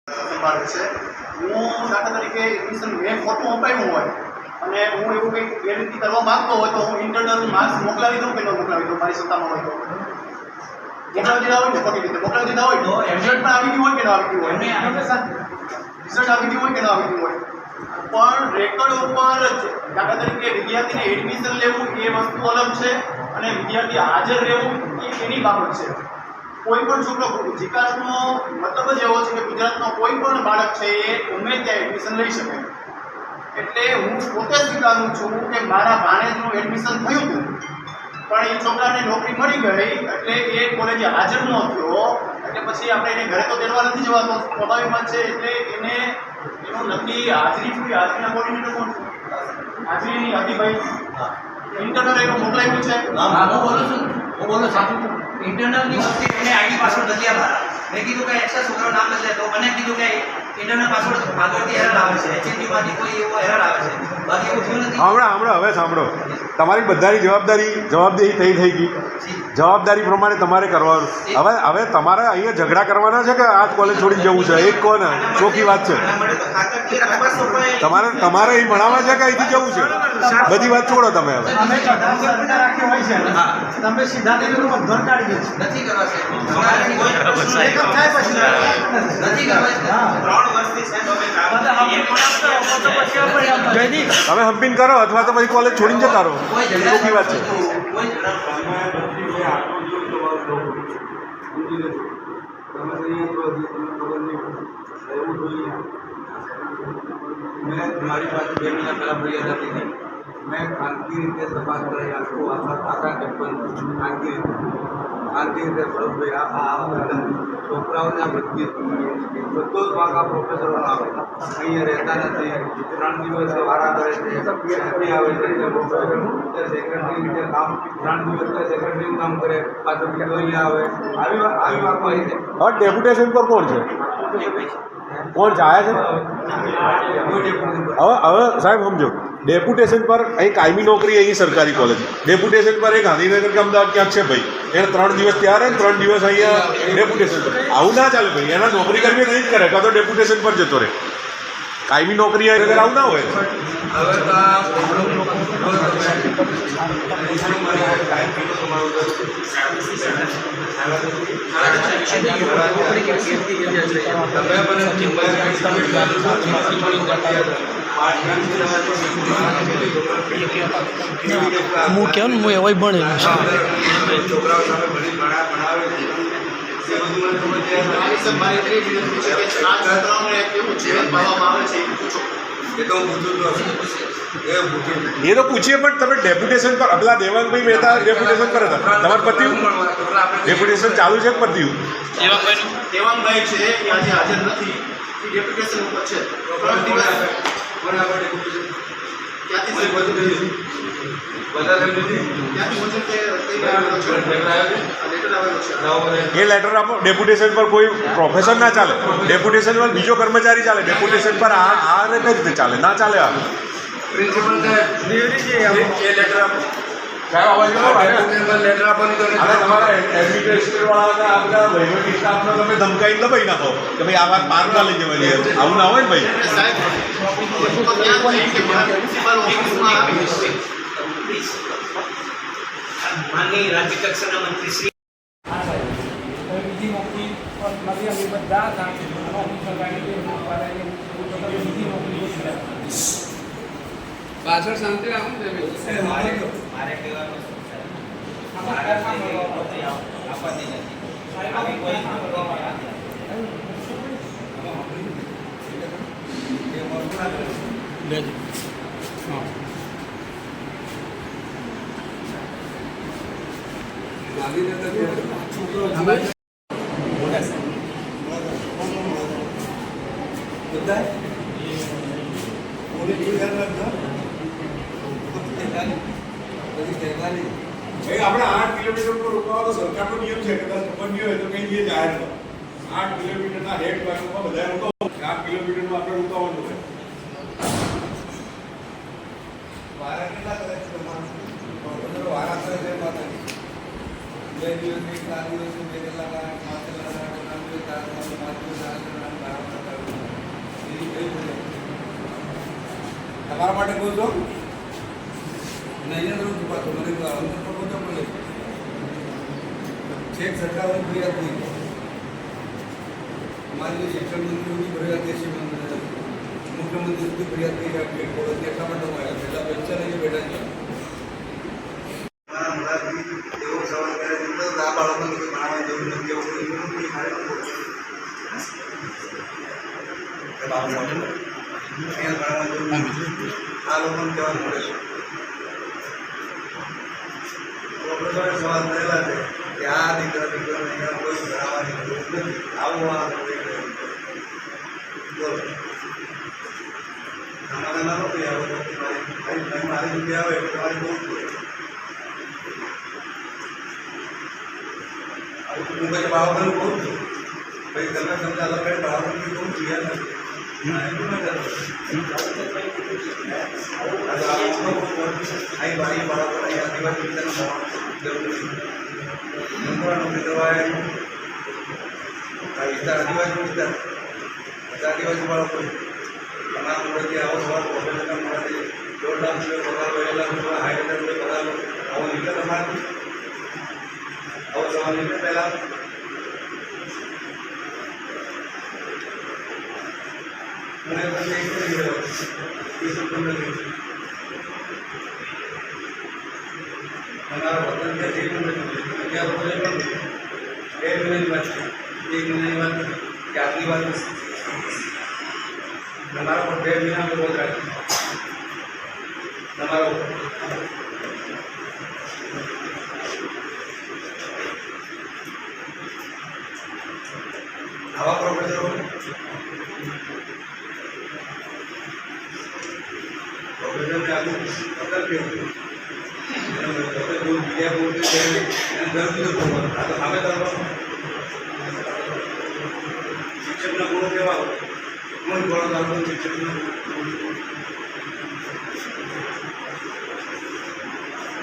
સંભાળે છે. હું દાખલા તરીકે એડમિશન મેં ખોટું અપાયું હોય અને હું એવું કંઈક ગેરરીતિ કરવા માંગતો હોય તો હું ઇન્ટરનલ માર્ક્સ મોકલાવી દઉં કે ન મોકલાવી દઉં મારી સત્તામાં હોય તો મોકલાવી દીધા હોય ને ખોટી રીતે મોકલાવી દીધા હોય તો રિઝલ્ટ પણ આવી ગયું હોય કે ન આવી ગયું હોય રિઝલ્ટ આવી ગયું હોય કે ન આવી ગયું હોય પણ રેકોર્ડ ઉપર દાખલા તરીકે વિદ્યાર્થીને એડમિશન લેવું એ વસ્તુ અલગ છે અને વિદ્યાર્થી હાજર રહેવું એ એની બાબત છે. કોઈ પણ છોકરો વિકાસનો મતલબ જ એવો છે કે ગુજરાતનો કોઈ પણ બાળક છે એ ગમે ત્યાં એડમિશન લઈ શકે. એટલે હું પોતે સ્વીકારું છું કે મારા ભાણેજનું એડમિશન થયું હતું પણ એ છોકરાને નોકરી મળી ગઈ એટલે એ કોલેજે હાજર ન થયો એટલે પછી આપણે એને ઘરે તો તેડવા નથી જવાતો સ્વાભાવિક વાત છે. એટલે એને એનું નક્કી હાજરીના કોર્ડિનેટર કોણ છે? હાજરીની હાજીભાઈ ઇન્ટરનલ એનું મોકલાવ્યું છે. હું બોલું સાચું ઇન્ટરનલની વખતે એને આઈડી પાસવર્ડ બદલ્યા મારા મેં કીધું કે એક્સ્ટ્રા છોકરાનું નામ બદલાય તો મને કીધું કે ઇન્ટરનલ પાસવર્ડ આગળથી એરર આવે છે એચએમડીમાંથી કોઈ એવો એરર આવે છે બાકી એવું થયું નથી. હમણાં હવે સાંભળો તમારી બધાની જવાબદારી થઈ ગઈ જવાબદારી પ્રમાણે તમારે કરવાનું. હવે તમારે અહીંયા ઝઘડા કરવાના છે કે આ કોલેજ છોડી જવું છે એક કોને ચોખ્ખી વાત છે. તમારે અહીં ભણાવવા છે કે અહીંથી જવું છે બધી વાત છોડો તમે હવે. તમે સીધા ઘર કાઢી દો નથી કરવા તમે હમ્પિંગ કરો અથવા તો પછી કોલેજ છોડીને જતા રહો ચોખ્ખી વાત છે. મારી પાસે 2 મહિના પહેલાં ફરિયાદ આપી હતી. મેં ખાનગી રીતે તપાસ કરાવી આખું આખા કેમ્પસ ખાનગી રીતે ભરતભાઈ છોકરાઓને આ બધી બધો જ ભાગ આ પ્રોફેસરોનો આવે અહીંયા રહેતા નથી 3 દિવસ વારા કરે છે નથી આવે છે સેક્રેટરી રીતે કામ 3 દિવસ સેક્રેટરીનું કામ કરે પાછળ બીજો અહીંયા આવે આવી વાતો આવી છે. હવે ડેપ્યુટેશન પર કોણ છે કોણ છે આયા છે હવે સાહેબ સમજો ડેપ્યુટેશન પર અહીં કાયમી નોકરી અહીં સરકારી કોલેજ ડેપ્યુટેશન પર એ ગાંધીનગર કે અમદાવાદ ક્યાંક છે ભાઈ એને 3 દિવસ ત્યાં રહે 3 દિવસ અહીંયા ડેપ્યુટેશન પર આવું ના ચાલે ભાઈ. એના નોકરી કરવી નહીં જ કરે કાં તો ડેપ્યુટેશન પર જતો રહે. કાયમી નોકરી અગર આવું ના હોય હું કેમ હું એવાય ભણેલું છું. એ તો પૂછીએ પણ તમે ડેપ્યુટેશન પર પેલા દેવાંગભાઈ મહેતા ડેપ્યુટેશન પર હતા તમારે પત્યું ડેપ્યુટેશન ચાલુ છે પત્યું દેવાંગભાઈ છે એ આજે હાજર નથી એ ડેપ્યુટેશન ઉપર છે 3 દિવસ એ લેટર આપો. ડેપ્યુટેશન પર કોઈ પ્રોફેસર ના ચાલે ડેપ્યુટેશન પર બીજો કર્મચારી ચાલે ડેપ્યુટેશન પર આ કઈ રીતે ચાલે ના ચાલે. આ પ્રિન્સિપલ લેટર આપો તમે ધમકાઈ દબાઈ નાખો કે ભાઈ આ વાત બહાર ના લઈ જવાની આવું ના હોય ને ભાઈ. માનનીય રાજ્ય કક્ષાના મંત્રી શ્રી પાછળ શાંતિ રાખો ને મારે કહેવાનું આપવાની નથી કોઈ આપણે 8 કિલોમીટર પર રોકવાનો સરકારનો નિયમ છે કદાચ ખબર નહીં હોય તો કઈ જઈએ જાહેર 8 કિલોમીટરના હેડ પાર્કમાં બધા રોકાવો 8 કિલોમીટરમાં આપણે રોકાવાનું હોય. વારા કેટલા કરે છે વારા કરે છે 2 દિવસની 4 દિવસની 2 કલાક 5 કલાક 5 દિવસ 4 દિવસ 5 દિવસ તમારા માટે કહું છો અને અહીંયા જરૂર ચૂકાતો મને અંદર પણ બોલતો પડે છેક સરકારની ફરિયાદ નહીં મારી શિક્ષણ મંત્રીની ફરિયાદ છે મુખ્યમંત્રી સુધી ફરિયાદ થઈ આપી કોલેજ એટલા માટે હું આવ્યા પહેલાં પૈસા લઈને બેઠા છે મારા મોઢાથી એવો સવાલ કરે છે તો આ બાળકોને કોઈ ભણાવવાની જરૂર નથી એવું કોઈ મારે અહીંયા ભણાવવાની જરૂર નથી આ લોકોને કહેવાનું મળે છે પ્રોફેસરે સવાલ કરેલા છે કે આ દીકરાને અહીંયા કોઈ ભણાવવાની જરૂર નથી આવું આ બોલો અમારે ના નથી આવે મારી જગ્યા આવે એટલે તમારે બહુ હું પછી બાળકોને કહું છું ભાઈ તમે સમજાવો કંઈ બાળકોને કહું છું યાર નથી અહીં બારી બાળકો અહીં આદિવાસી વિસ્તારમાં જરૂર નથી દવાએ આ વિસ્તાર આદિવાસી વિસ્તાર આદિવાસી બાળકો તમારા મોડેથી આવો સવાલ પ્રોફેસરના મોડેથી 1.5 લાખ રૂપિયા પગાર 2 લાખ રૂપિયા હાઈ રૂપિયા પગાર આવો નીકળે તમારાથી આવો સવાલ નીકળે પહેલાં મને તમને એક કરી ગયો તમારા વતન ક્યાં એક નથી ક્યાં બોલે પણ 2 મહિનાની વાત છે 1 મહિનાની વાત કે આટલી વાત તમારા પર 2 મહિના તો બોધ રાખી તમારો આવા પ્રોફેસરો પ્રોફેસરને આગળ પકડ કેવું બીજા બોલતી છે એને દર દીધો ખબર આ તો સામે તરફ શિક્ષકના ગુણો કેવા હું ભણો ચાલતો શિક્ષકના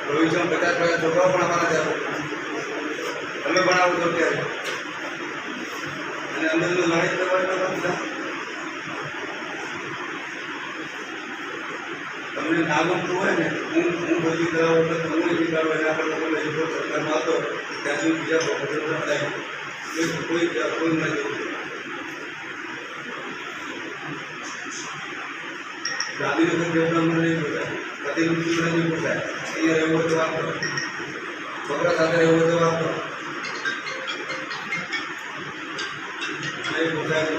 ભવિષ્યમાં 50 છોકરાઓ પણ અમારા ત્યાં તમે ભણાવો છો ત્યારે અને અંદરનું લડાઈ કરવાની બધા તમને ના ગમતું હોય ને હું બધી કરાવો તો તમે શીખવાડો એના પર તમે જો સરકારમાં હતો ત્યાં સુધી બીજા પ્રોફેસર થાય કોઈ ના જવું ગાંધીનગર ડેવલપમેન્ટ નહીં પોસાય પ્રતિનિધિ નહીં પોસાય અહીંયા રહેવું તો વાપરો છોકરા સાથે રહેવું તો વાપરો નહીં પોસાય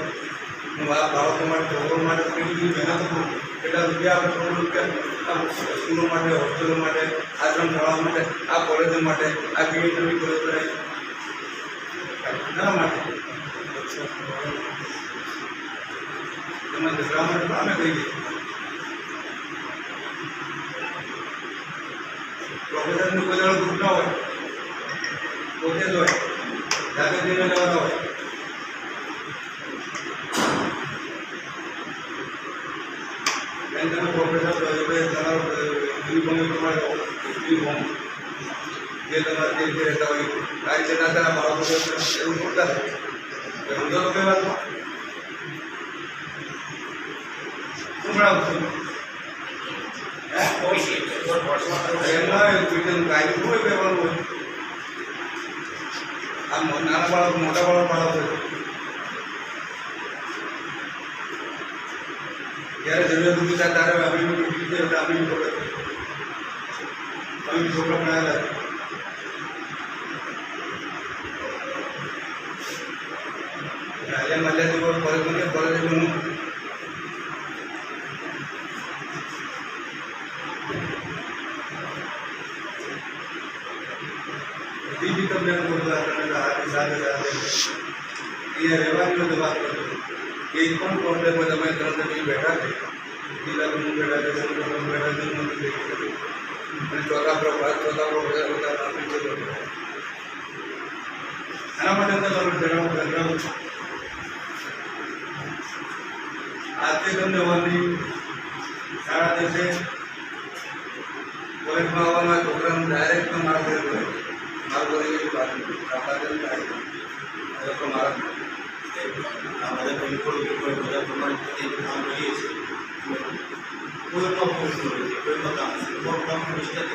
હું આ બાળકો માટે છોકરો માટે કેટલી મહેનત કરું કેટલા રૂપિયા આપણે કરોડ રૂપિયા સ્કૂલો માટે હોસ્ટેલો માટે આશ્રમ શાળાઓ માટે આ કોલેજો માટે આ કેવી કોલેજ કરાય એના માટે તમે દસરા માટે અમે કહીએ પ્રોફેસરનું કોઈ જણ ગ્રુપ ના હોય પોતે જ હોય જાતે જઈને લેવાના હોય તમે પ્રોફેસર તમારો યુનિફોર્મ પ્રમાણે યુનિફોર્મ જે તમારે જે રીતે રહેતા હોય આ રીતે ના તેના બાળકો એવું છોડતા થાય સમજો તો કઈ વાતમાં શું ભણાવું છું કાયદો હોય કહેવાનું હોય આ નાના બાળકો મોટા બાળકો જ્યારે જરૂરિયાત ઊભી થાય ત્યારે આપણી રીતે આપણી ખબર અમે છોકરા ભણાયેલા મલ્યાથી કોલેજ બની કોલેજ બનવું બીજી તમને સાથે સાથે અહીંયા રહેવાની તો વાત કરજો એક પણ પ્રોબ્લેમમાં તમે તરત જ બેઠા છે જિલ્લા પ્રમુખ બેઠા છે સંગઠન બેઠા છે મંત્રી અને ચોથા પ્રોફેસર આપણી છે આના માટે તો તમે જણાવું આજે તમને હોવાની શાળા દિવસે કોલેજમાં આવવાના છોકરાનું ડાયરેક્ટ મારા ઘરે બોલે મારા ઘરે એવી વાત મારા આ બધા બધા પ્રમાણે કામ કરીએ છીએ કોઈનો ભૂલ હોય છે, કોઈનો કામ છે, કોઈ કામની મિસ્ટેક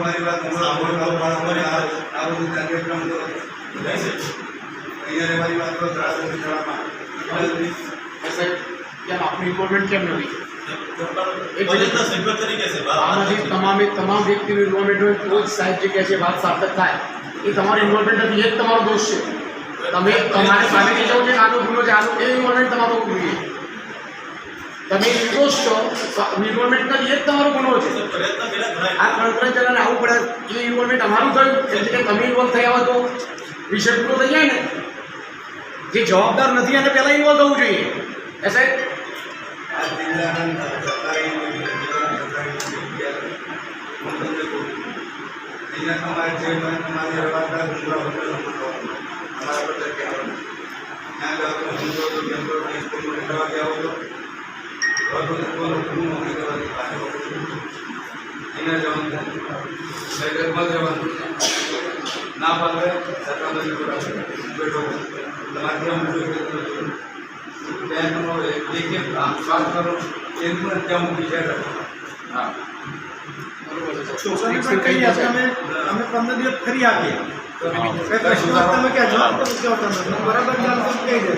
મારી વાત આ બધું કાર્યક્રમ તો રહેશે અહીંયા રહેવાની વાત તો કેમ આપની ઇન્વોલ્વમેન્ટ કેમ નથી તરીકે છે આમાંથી તમામ વ્યક્તિનું ઇન્વોલ્વમેન્ટ હોય તો જ સાહેબ જે કહે છે વાત સાર્થક થાય. એ તમારું ઇન્વોલ્વમેન્ટ નથી, એ જ તમારો દોષ છે. તમે તમારે સામેથી જવું છે આનો ગુનો છે, આનો એ ઇન્વોલ્વમેન્ટ તમારો હોવું જોઈએ. તમે નિર્દોષ છો, ઇન્વોલ્વમેન્ટ નથી, એ જ તમારો ગુનો છે. આ કોન્ફરન્સ ચલાને આવું પડે એ ઇન્વોલ્વમેન્ટ અમારું થયું એટલે કે તમે ઇન્વોલ્વ થયા હોય તો વિષય પૂરો થઈ જાય ને. જે જવાબદાર નથી એને પહેલાં ઇન્વોલ્વ થવું જોઈએ. એ સાહેબ આ જિલ્લાના સરકારી અહીંયા તમારે જે તમારી જવાબદાર અમારા બધા કહેવાનું ત્યાં જાઓ તો સમજો તો કેન્દ્ર સ્કૂલમાં કરવા જાઓ તો નોકરી કરવાની અહીંયા જવાનું ઘરમાં જવાનું ના પાડે સરકારમાંથી બેઠો તમારે ત્યાં મૂકી ત્યાં તમારે એક શ્વાસ કરો એ પણ ત્યાં મૂકી છે. હા સોશિયલ મીડિયા કઈ હશે અમે 15 દિવસ ફરી આપીએ તમે ક્યાં જવાબ તમે બરાબર જવાબ કહી દે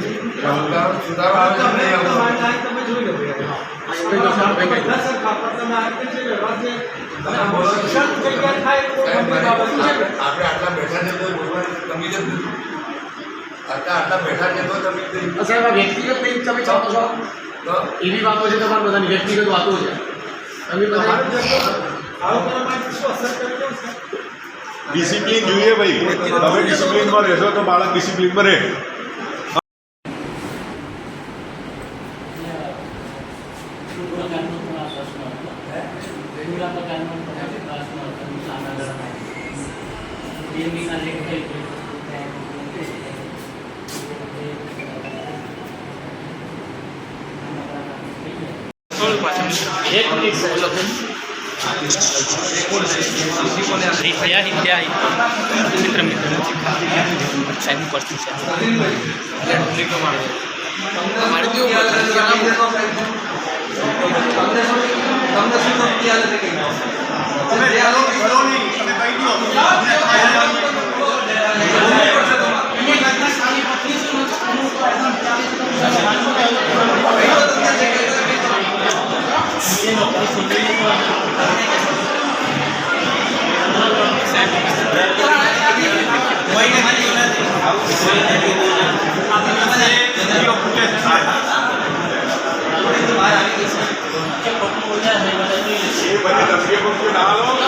સુધારો આવે છે તમે જોઈ લો આપણે આટલા બેઠા છે તો તમે જ નથી આટલા બેઠા છે તો તમે સાહેબ આ વ્યક્તિગત નહીં તમે ચાલો છો તો એવી વાતો છે તમારી બધાની વ્યક્તિગત વાતો છે તમે બધા ડિસિપ્લિન જોઈએ ભાઈ. તમે ડિસિપ્લિનમાં રહેશો તો બાળક ડિસિપ્લિનમાં રહે. એક મિનિટ એ બધી તકલીફો ના લો.